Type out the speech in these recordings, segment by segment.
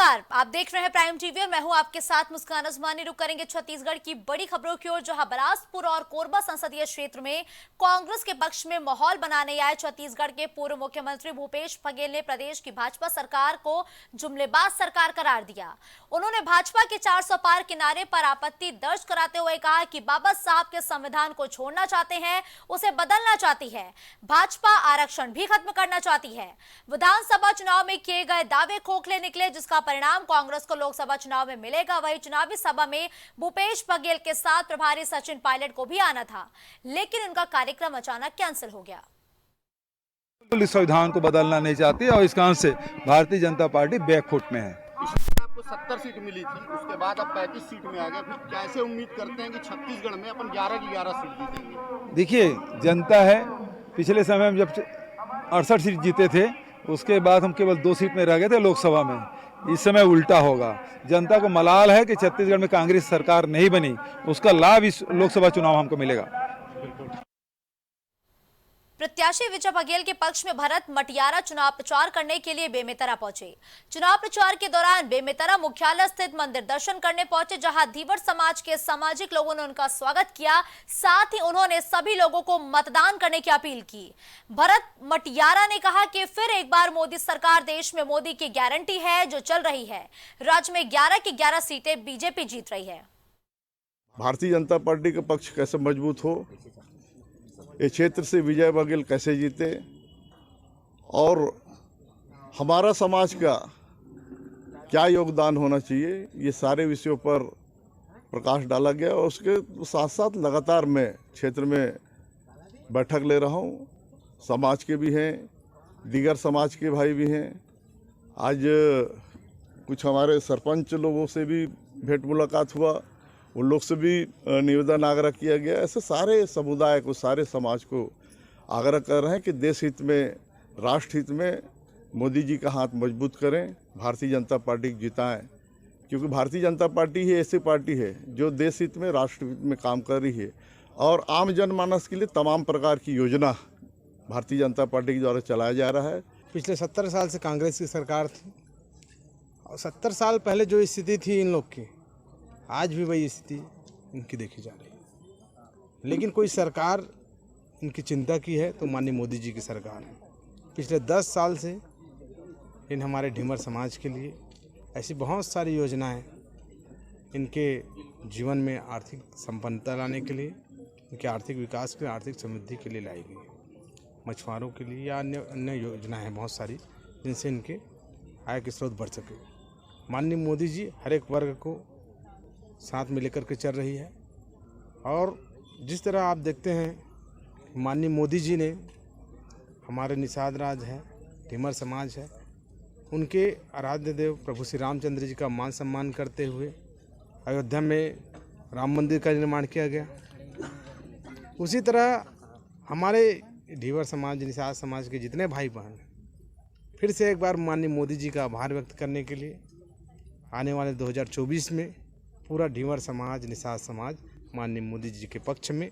नमस्कार, आप देख रहे हैं प्राइम टीवी और मैं हूं आपके साथ मुस्कान अजमानी। रुक करेंगे छत्तीसगढ़ की बड़ी खबरों की ओर, जहां बिलासपुर और कोरबा संसदीय क्षेत्र में कांग्रेस के पक्ष में माहौल बनाने आए छत्तीसगढ़ के पूर्व मुख्यमंत्री भूपेश बघेल ने प्रदेश की भाजपा सरकार को जुमलेबाज सरकार करार दिया। उन्होंने भाजपा के 400 पार के नारे पर आपत्ति दर्ज कराते हुए कहा कि बाबा साहब के संविधान को छोड़ना चाहते हैं, उसे बदलना चाहती है। भाजपा आरक्षण भी खत्म करना चाहती है। विधानसभा चुनाव में किए गए दावे खोखले निकले, जिसका परिणाम कांग्रेस को लोकसभा चुनाव में मिलेगा। वहीं चुनावी सभा में भूपेश बघेल के साथ प्रभारी सचिन पायलट को भी आना था, लेकिन उनका कार्यक्रम अचानक कैंसिल हो गया। इस संविधान को बदलना नहीं चाहती और इस कारण से भारतीय जनता पार्टी बैकफुट में है। आपको 70 सीट मिली थी, उसके बाद अब 35 सीट में आ गए। फिर कैसे उम्मीद करते हैं कि छत्तीसगढ़ में अपन 11 की 11 सीट जीतेंगे? देखिए, जनता है, पिछले समय में जब 68 सीट जीते थे, उसके बाद हम केवल 2 सीट में रह गए थे लोकसभा में। इस समय उल्टा होगा। जनता को मलाल है कि छत्तीसगढ़ में कांग्रेस सरकार नहीं बनी, उसका लाभ इस लोकसभा चुनाव हमको मिलेगा। प्रत्याशी विजय बघेल के पक्ष में भरत मटियारा चुनाव प्रचार करने के लिए बेमेतरा पहुंचे। चुनाव प्रचार के दौरान बेमेतरा मुख्यालय स्थित मंदिर दर्शन करने पहुंचे, जहां धीवर समाज के सामाजिक लोगों ने उनका स्वागत किया। साथ ही उन्होंने सभी लोगों को मतदान करने की अपील की। भरत मटियारा ने कहा कि फिर एक बार मोदी सरकार, देश में मोदी की गारंटी है जो चल रही है। राज्य में 11 की 11 सीटें बीजेपी जीत रही है। भारतीय जनता पार्टी का पक्ष कैसे मजबूत हो, ये क्षेत्र से विजय बघेल कैसे जीते और हमारा समाज का क्या योगदान होना चाहिए, ये सारे विषयों पर प्रकाश डाला गया। और उसके साथ साथ लगातार मैं क्षेत्र में बैठक ले रहा हूँ। समाज के भी हैं, दीगर समाज के भाई भी हैं। आज कुछ हमारे सरपंच लोगों से भी भेंट मुलाकात हुआ, उन लोग से भी निवेदन आग्रह किया गया। ऐसे सारे समुदाय को, सारे समाज को आग्रह कर रहे हैं कि देश हित में, राष्ट्र हित में मोदी जी का हाथ मजबूत करें, भारतीय जनता पार्टी को जिताएं। क्योंकि भारतीय जनता पार्टी ही ऐसी पार्टी है जो देश हित में, राष्ट्र हित में काम कर रही है और आम जनमानस के लिए तमाम प्रकार की योजना भारतीय जनता पार्टी के द्वारा चलाया जा रहा है। पिछले 70 साल से कांग्रेस की सरकार थी और 70 साल पहले जो स्थिति थी इन लोग की, आज भी वही स्थिति इनकी देखी जा रही है। लेकिन कोई सरकार इनकी चिंता की है तो माननीय मोदी जी की सरकार है। पिछले 10 साल से इन हमारे ढीमर समाज के लिए ऐसी बहुत सारी योजनाएं इनके जीवन में आर्थिक संपन्नता लाने के लिए, इनके आर्थिक विकास के लिए, आर्थिक समृद्धि के लिए लाई गई। मछुआरों के लिए या अन्य योजनाएं हैं बहुत सारी, जिनसे इनके आय के स्रोत बढ़ सके। माननीय मोदी जी हर एक वर्ग को साथ में लेकर के चल रही है। और जिस तरह आप देखते हैं, माननीय मोदी जी ने हमारे निषाद राज है, ढीमर समाज है, उनके आराध्य देव प्रभु श्री रामचंद्र जी का मान सम्मान करते हुए अयोध्या में राम मंदिर का निर्माण किया गया। उसी तरह हमारे ढीवर समाज, निषाद समाज के जितने भाई बहन फिर से एक बार माननीय मोदी जी का आभार व्यक्त करने के लिए आने वाले 2024 में पूरा ढीवर समाज, निषाद समाज माननीय मोदी जी के पक्ष में,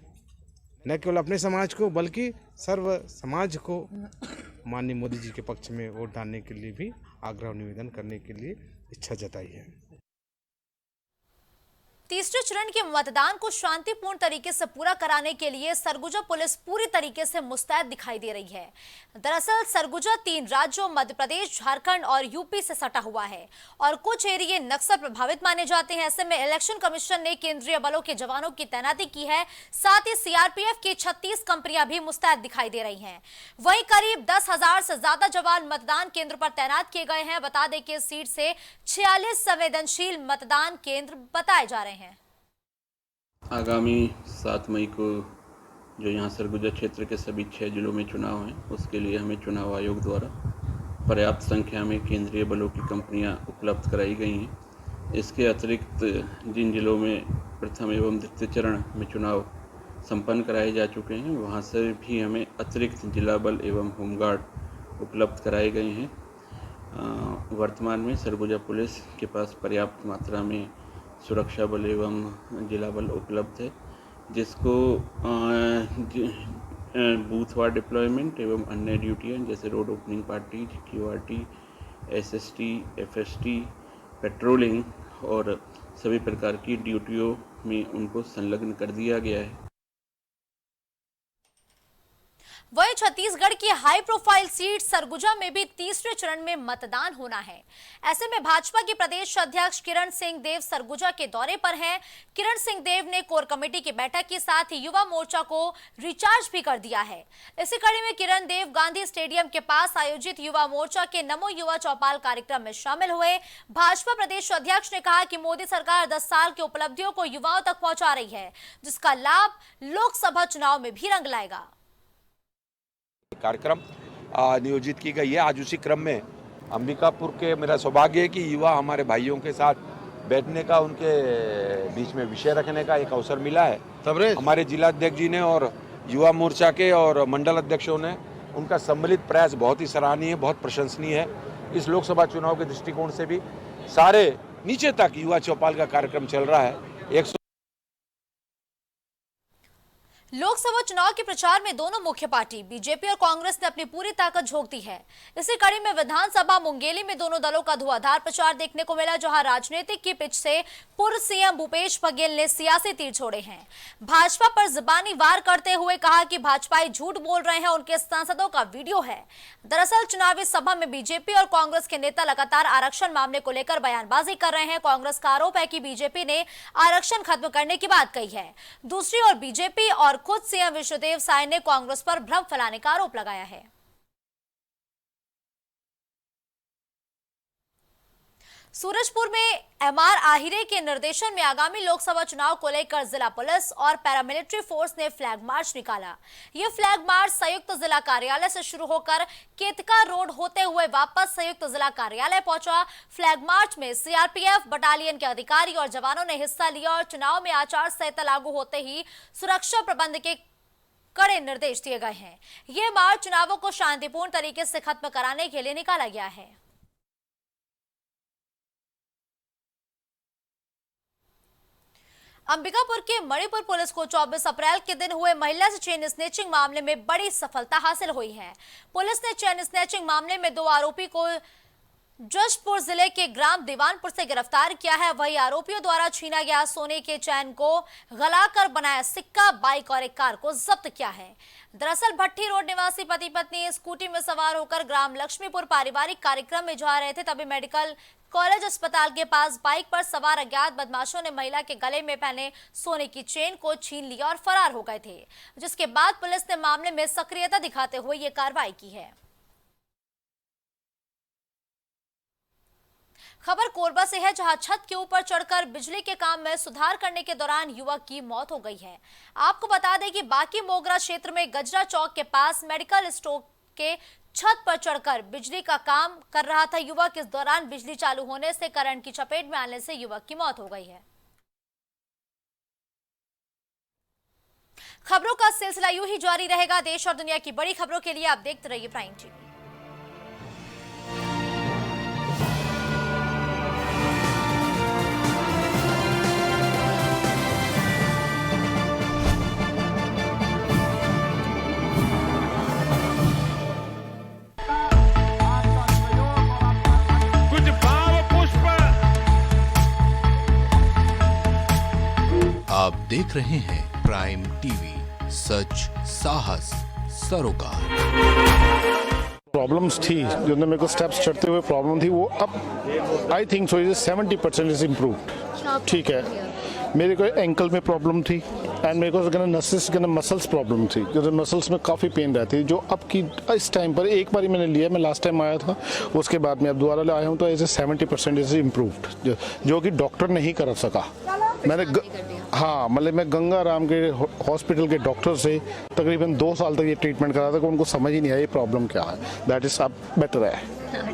न केवल अपने समाज को बल्कि सर्व समाज को माननीय मोदी जी के पक्ष में वोट डालने के लिए भी आग्रह निवेदन करने के लिए इच्छा जताई है। तीसरे चरण के मतदान को शांतिपूर्ण तरीके से पूरा कराने के लिए सरगुजा पुलिस पूरी तरीके से मुस्तैद दिखाई दे रही है। दरअसल सरगुजा 3 राज्यों मध्य प्रदेश, झारखंड और यूपी से सटा हुआ है और कुछ एरिया नक्सल प्रभावित माने जाते हैं। ऐसे में इलेक्शन कमीशन ने केंद्रीय बलों के जवानों की तैनाती की है। साथ ही सीआरपीएफ की 36 कंपनियां भी मुस्तैद दिखाई दे रही हैं। वहीं करीब 10,000 से ज्यादा जवान मतदान केंद्र पर तैनात किए गए हैं। बता दें कि इस सीट से 46 संवेदनशील मतदान केंद्र बताए जा रहे हैं। आगामी 7 मई को जो यहाँ सरगुजा क्षेत्र के सभी 6 जिलों में चुनाव हैं, उसके लिए हमें चुनाव आयोग द्वारा पर्याप्त संख्या में केंद्रीय बलों की कंपनियां उपलब्ध कराई गई हैं। इसके अतिरिक्त जिन जिलों में प्रथम एवं द्वितीय चरण में चुनाव संपन्न कराए जा चुके हैं, वहाँ से भी हमें अतिरिक्त जिला बल एवं होमगार्ड उपलब्ध कराए गए हैं। वर्तमान में सरगुजा पुलिस के पास पर्याप्त मात्रा में सुरक्षा बल एवं जिला बल उपलब्ध है, जिसको बूथवार डिप्लॉयमेंट एवं अन्य ड्यूटियाँ जैसे road opening party, QRT, SST, FST patrolling और सभी प्रकार की ड्यूटियों में उनको संलग्न कर दिया गया है। वहीं छत्तीसगढ़ की हाई प्रोफाइल सीट सरगुजा में भी तीसरे चरण में मतदान होना है। ऐसे में भाजपा के प्रदेश अध्यक्ष किरण सिंह देव सरगुजा के दौरे पर हैं। किरण सिंह देव ने कोर कमेटी की बैठक के साथ ही युवा मोर्चा को रिचार्ज भी कर दिया है। इसी कड़ी में किरण देव गांधी स्टेडियम के पास आयोजित युवा मोर्चा के नमो युवा चौपाल कार्यक्रम में शामिल हुए। भाजपा प्रदेश अध्यक्ष ने कहा कि मोदी सरकार 10 साल की उपलब्धियों को युवाओं तक पहुंचा रही है, जिसका लाभ लोकसभा चुनाव में भी रंग लाएगा। कार्यक्रम नियोजित की गई है। आज उसी क्रम में अंबिकापुर के मेरा सौभाग्य है कि युवा हमारे भाइयों के साथ बैठने का, उनके बीच में विषय रखने का एक अवसर मिला है। हमारे जिला अध्यक्ष जी ने और युवा मोर्चा के और मंडल अध्यक्षों ने उनका सम्मिलित प्रयास बहुत ही सराहनीय, बहुत प्रशंसनीय है। इस लोकसभा चुनाव के दृष्टिकोण से भी सारे नीचे तक युवा चौपाल का कार्यक्रम चल रहा है। लोकसभा चुनाव के प्रचार में दोनों मुख्य पार्टी बीजेपी और कांग्रेस ने अपनी पूरी ताकत झोंक दी है। इसी कड़ी में विधानसभा मुंगेली में दोनों दलों का धुआंधार प्रचार देखने को मिला, जहां राजनीतिक की पिच से पूर्व सीएम भूपेश बघेल ने सियासी तीर छोड़े हैं। भाजपा पर जुबानी वार करते हुए कहा कि भाजपाई झूठ बोल रहे हैं, उनके सांसदों का वीडियो है। दरअसल चुनावी सभा में बीजेपी और कांग्रेस के नेता लगातार आरक्षण मामले को लेकर बयानबाजी कर रहे हैं। कांग्रेस का आरोप है कि बीजेपी ने आरक्षण खत्म करने की बात कही है। दूसरी ओर बीजेपी और खुद सीएम विष्णुदेव साय ने कांग्रेस पर भ्रम फैलाने का आरोप लगाया है। सूरजपुर में एमआर आहिरे के निर्देशन में आगामी लोकसभा चुनाव को लेकर जिला पुलिस और पैरामिलिट्री फोर्स ने फ्लैग मार्च निकाला। यह फ्लैग मार्च संयुक्त जिला कार्यालय से शुरू होकर केतका रोड होते हुए वापस संयुक्त जिला कार्यालय पहुंचा। फ्लैग मार्च में सीआरपीएफ बटालियन के अधिकारी और जवानों ने हिस्सा लिया और चुनाव में आचार संहिता लागू होते ही सुरक्षा प्रबंध के कड़े निर्देश दिए गए हैं। यह मार्च चुनावों को शांतिपूर्ण तरीके से खत्म कराने के लिए निकाला गया है। अंबिकापुर के मणिपुर पुलिस को 24 अप्रैल के दिन हुए महिला से चेन स्नैचिंग मामले में बड़ी सफलता हासिल हुई है। पुलिस ने चेन स्नैचिंग मामले में 2 आरोपी को जशपुर जिले के ग्राम दीवानपुर से गिरफ्तार किया है। वही आरोपियों द्वारा छीना गया सोने के चैन को गलाकर बनाया सिक्का, बाइक और एक कार को जब्त किया है। दरअसल भट्टी रोड निवासी पति पत्नी स्कूटी में सवार होकर ग्राम लक्ष्मीपुर पारिवारिक कार्यक्रम में जा रहे थे, तभी मेडिकल कॉलेज अस्पताल के पास बाइक पर सवार अज्ञात बदमाशों ने महिला के गले में पहने सोने की चेन को छीन लिया और फरार हो गए थे, जिसके बाद पुलिस ने मामले में सक्रियता दिखाते हुए ये कार्रवाई की है। खबर कोरबा से है, जहां छत के ऊपर चढ़कर बिजली के काम में सुधार करने के दौरान युवक की मौत हो गई है। आपको बता दें कि बाकी मोगरा क्षेत्र में गजरा चौक के पास मेडिकल स्टोर के छत पर चढ़कर बिजली का काम कर रहा था युवक। इस दौरान बिजली चालू होने से करंट की चपेट में आने से युवक की मौत हो गई है। खबरों का सिलसिला यूं ही जारी रहेगा। देश और दुनिया की बड़ी खबरों के लिए आप देखते रहिए प्राइम टीवी। आप देख रहे हैं प्राइम टीवी, सच साहस सरोकार। प्रॉब्लम्स थी जो मेरे को स्टेप्स चढ़ते हुए प्रॉब्लम थी, वो अब I think so 70% is improved. ठीक है, मेरे को एंकल में प्रॉब्लम थी एंड मेरे को नसेस मसल्स प्रॉब्लम थी, जो मसल्स में काफ़ी पेन रहती है, जो अब की इस टाइम पर एक बार मैंने लिया, मैं लास्ट टाइम आया था, उसके बाद मैं अब दोबारा आया हूँ, तो ऐसे 70% इज इम्प्रूव्ड, जो कि डॉक्टर नहीं कर सका। मैंने हाँ, मतलब मैं गंगा राम के हॉस्पिटल के डॉक्टर से तकरीबन 2 साल तक ये ट्रीटमेंट करा था, कि उनको समझ ही नहीं आया ये प्रॉब्लम क्या है। दैट इज अब बेटर है।